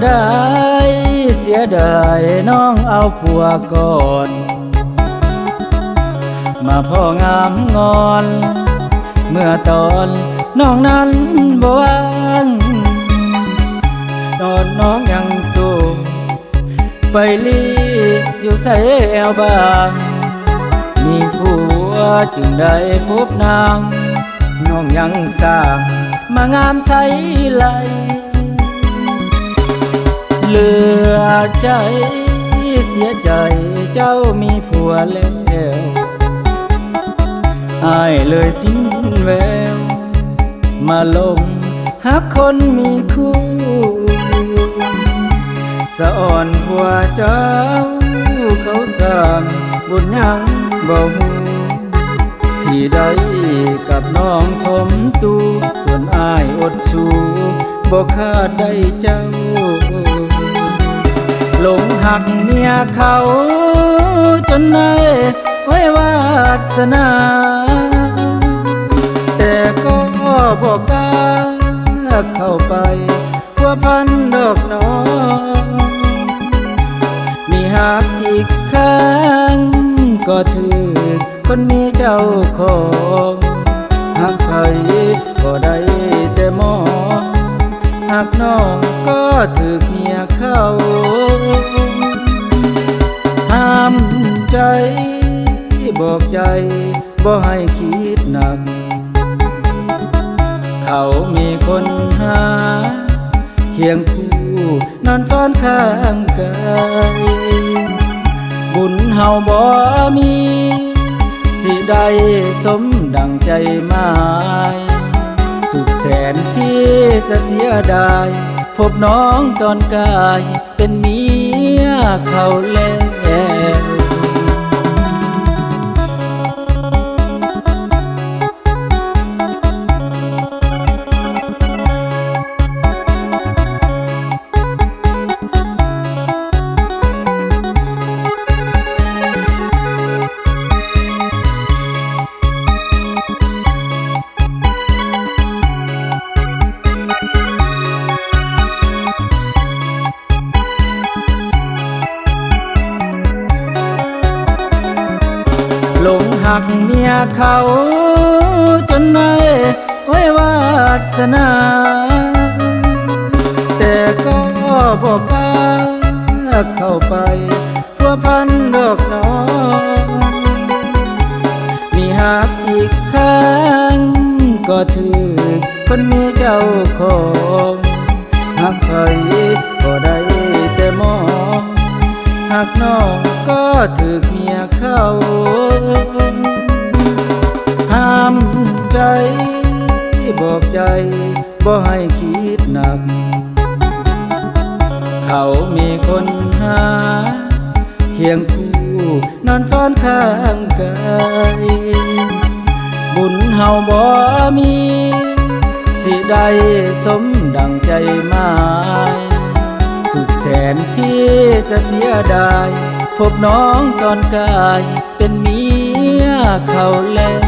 ได้เสียดายน้องเอาผัวก่อนมาพ่องามงอนเมื่อตอนน้องนั้นบ่ว่างตอนน้องยังสู้ไปลีอยู่ใส่แอวบางมีผัวจึงได้พบนางน้องยังสร้างมางามใสไหลเหลือใจเสียใจเจ้ามีผัวแล้วอ้ายเลยสิ้นแววมาลงหักคนมีคู่สะอ่อนผัวเจ้าเขาสร้างบุญยังบ่ฮู้ที่ได้กับน้องสมตูส่วนอ้ายอดชูบ่คาดได้เจ้าหลงหักเมียเขาจนได้ไว้วาสนาแต่ก็บ่กล้าเข้าไปพัวพันดอกน้องมีหักอีกครั้งก็ถือคนมีเจ้าของหักใครก็ได้แต่มองหักน้องก็ถือเมียเข้าห้ามใจบอกใจบ่ให้คิดหนักเขามีคนหาเคียงคู่นอนซ้อนข้างกายบุญเฮาบ่มีสิได้สมดังใจหมายสุดแสนที่จะเสียดายพบน้องตอนกายเป็นเมียเขาแล้วหลงหักเมียเขาจนได้ไว้วาสนาแต่ก็บ่กล้าเข้าไปพัวพันดอกน้องมีหักอีกครั้งก็ถือคนมีเจ้าของหักใครก็ได้แต่มองหักน้องก็ถือเมียเข้าห้ามใจบอกใจบ่ให้คิดหนักเขามีคนหาเคียงคู่นอนซ้อนข้างกายบุญเฮาบ่มีสิได้สมดังใจหมายสุดแสนที่จะเสียดายพบน้องตอนกายเป็นเมียเขาแล้ว